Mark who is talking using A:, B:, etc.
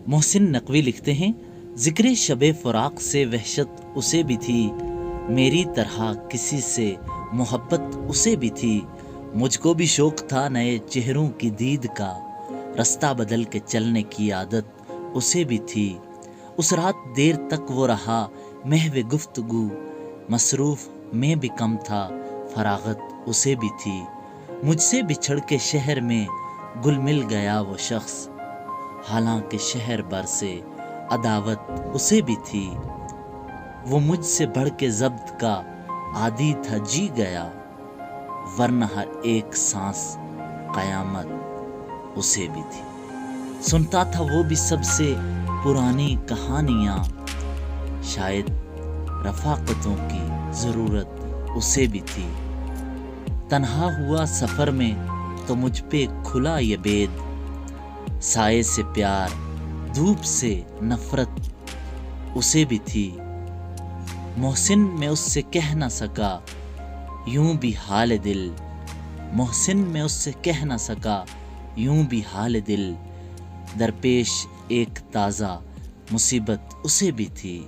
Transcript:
A: محسن نقوی لکھتے ہیں، ذکر شب فراق سے وحشت اسے بھی تھی، میری طرح کسی سے محبت اسے بھی تھی، مجھ کو بھی شوق تھا نئے چہروں کی دید کا، رستہ بدل کے چلنے کی عادت اسے بھی تھی، اس رات دیر تک وہ رہا محو گفتگو، مصروف میں بھی کم تھا فراغت اسے بھی تھی، مجھ سے بچھڑ کے شہر میں گل مل گیا وہ شخص، حالانکہ شہر بھر سے عداوت اسے بھی تھی، وہ مجھ سے بڑھ کے ضبط کا عادی تھا جی گیا، ورنہ ہر ایک سانس قیامت اسے بھی تھی، سنتا تھا وہ بھی سب سے پرانی کہانیاں، شاید رفاقتوں کی ضرورت اسے بھی تھی، تنہا ہوا سفر میں تو مجھ پہ کھلا یہ بید، سائے سے پیار دھوپ سے نفرت اسے بھی تھی، محسن میں اس سے کہہ نہ سکا یوں بھی حال دل، محسن میں اس سے کہہ نہ سکا یوں بھی حال دل، درپیش ایک تازہ مصیبت اسے بھی تھی۔